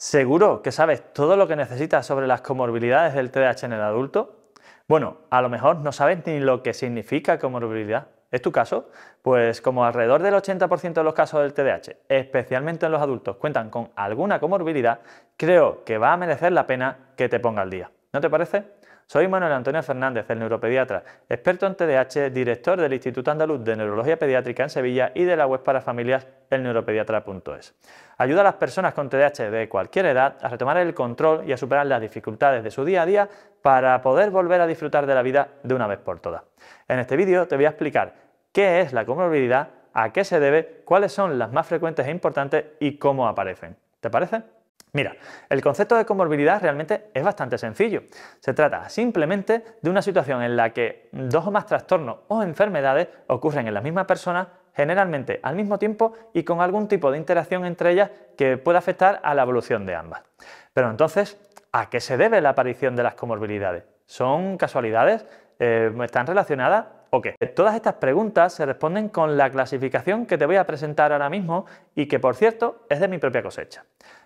¿Seguro que sabes todo lo que necesitas sobre las comorbilidades del TDAH en el adulto? Bueno, a lo mejor no sabes ni lo que significa comorbilidad. ¿Es tu caso? Pues como alrededor del 80% de los casos del TDAH, especialmente en los adultos, cuentan con alguna comorbilidad, creo que va a merecer la pena que te ponga al día. ¿No te parece? Soy Manuel Antonio Fernández, el neuropediatra, experto en TDAH, director del Instituto Andaluz de Neurología Pediátrica en Sevilla y de la web para familias elneuropediatra.es. Ayuda a las personas con TDAH de cualquier edad a retomar el control y a superar las dificultades de su día a día para poder volver a disfrutar de la vida de una vez por todas. En este vídeo te voy a explicar qué es la comorbilidad, a qué se debe, cuáles son las más frecuentes e importantes y cómo aparecen. ¿Te parece? Mira, el concepto de comorbilidad realmente es bastante sencillo. Se trata simplemente de una situación en la que dos o más trastornos o enfermedades ocurren en la misma persona, generalmente al mismo tiempo y con algún tipo de interacción entre ellas que pueda afectar a la evolución de ambas. Pero entonces, ¿a qué se debe la aparición de las comorbilidades? ¿Son casualidades? ¿Están relacionadas? ¿O qué? Todas estas preguntas se responden con la clasificación que te voy a presentar ahora mismo y que, por cierto, es de mi propia cosecha.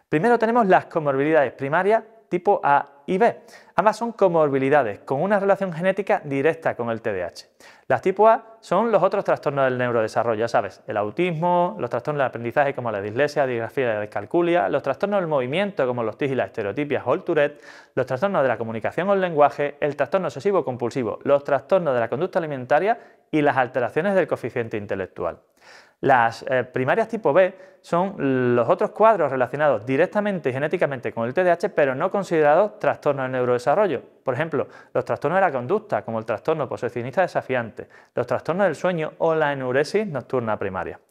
Primero tenemos las comorbilidades primarias tipo A y B. Ambas son comorbilidades con una relación genética directa con el TDAH. Las tipo A son los otros trastornos del neurodesarrollo, ya sabes, el autismo, los trastornos del aprendizaje como la dislexia, disgrafía y la descalculia, los trastornos del movimiento como los tics y las estereotipias o el Tourette, los trastornos de la comunicación o el lenguaje, el trastorno obsesivo compulsivo, los trastornos de la conducta alimentaria y las alteraciones del coeficiente intelectual. Las primarias tipo B son los otros cuadros relacionados directamente y genéticamente con el TDAH, pero no considerados trastornos del neurodesarrollo. Por ejemplo, los trastornos de la conducta, como el trastorno posesionista desafiante, los trastornos del sueño o la enuresis nocturna primaria.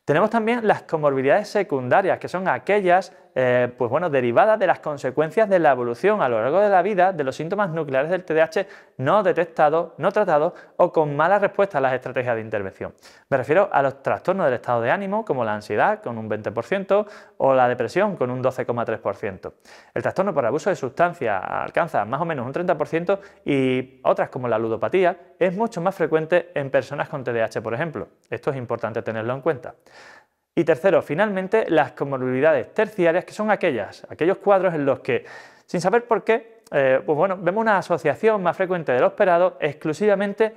Tenemos también las comorbilidades secundarias, que son aquellas derivadas de las consecuencias de la evolución a lo largo de la vida de los síntomas nucleares del TDAH no detectados, no tratados o con mala respuesta a las estrategias de intervención. Me refiero a los trastornos del estado de ánimo, como la ansiedad, con un 20%, o la depresión, con un 12,3%. El trastorno por abuso de sustancias alcanza más o menos un 30% y otras, como la ludopatía, es mucho más frecuente en personas con TDAH, por ejemplo. Esto es importante tenerlo en cuenta. Y tercero, finalmente, las comorbilidades terciarias, que son aquellos cuadros en los que, sin saber por qué, vemos una asociación más frecuente de lo esperado exclusivamente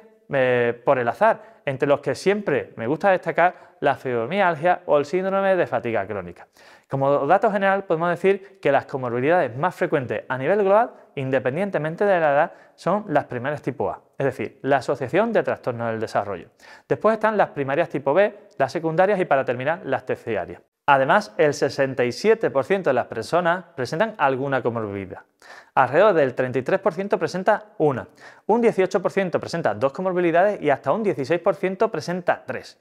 por el azar, entre los que siempre me gusta destacar la fibromialgia o el síndrome de fatiga crónica. Como dato general, podemos decir que las comorbilidades más frecuentes a nivel global, independientemente de la edad, son las primarias tipo A, es decir, la asociación de trastornos del desarrollo. Después están las primarias tipo B, las secundarias y, para terminar, las terciarias. Además, el 67% de las personas presentan alguna comorbilidad. Alrededor del 33% presenta una, un 18% presenta dos comorbilidades y hasta un 16% presenta tres.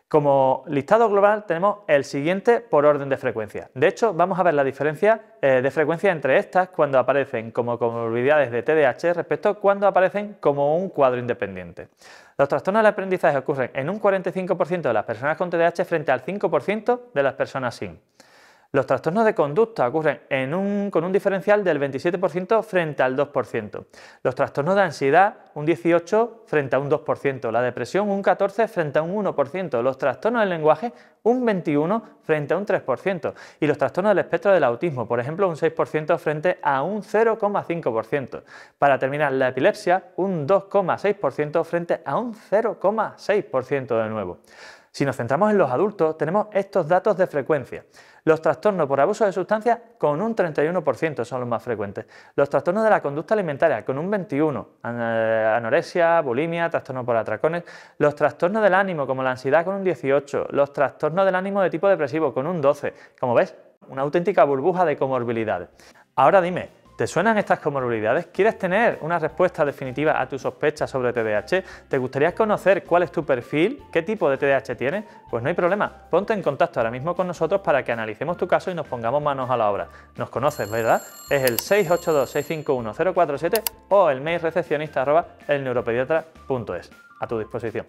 Como listado global tenemos el siguiente por orden de frecuencia. De hecho, vamos a ver la diferencia de frecuencia entre estas cuando aparecen como comorbilidades de TDAH respecto a cuando aparecen como un cuadro independiente. Los trastornos del aprendizaje ocurren en un 45% de las personas con TDAH frente al 5% de las personas sin. Los trastornos de conducta ocurren con un diferencial del 27% frente al 2%. Los trastornos de ansiedad, un 18% frente a un 2%. La depresión, un 14% frente a un 1%. Los trastornos del lenguaje, un 21% frente a un 3%. Y los trastornos del espectro del autismo, por ejemplo, un 6% frente a un 0,5%. Para terminar, la epilepsia, un 2,6% frente a un 0,6% de nuevo. Si nos centramos en los adultos, tenemos estos datos de frecuencia. Los trastornos por abuso de sustancias, con un 31% son los más frecuentes. Los trastornos de la conducta alimentaria, con un 21%. Anorexia, bulimia, trastornos por atracones. Los trastornos del ánimo, como la ansiedad, con un 18%. Los trastornos del ánimo de tipo depresivo, con un 12%. Como ves, una auténtica burbuja de comorbilidades. Ahora dime, ¿te suenan estas comorbilidades? ¿Quieres tener una respuesta definitiva a tus sospechas sobre TDAH? ¿Te gustaría conocer cuál es tu perfil? ¿Qué tipo de TDAH tienes? Pues no hay problema, ponte en contacto ahora mismo con nosotros para que analicemos tu caso y nos pongamos manos a la obra. Nos conoces, ¿verdad? Es el 682-651-047 o el mail recepcionista@elneuropediatra.es. A tu disposición.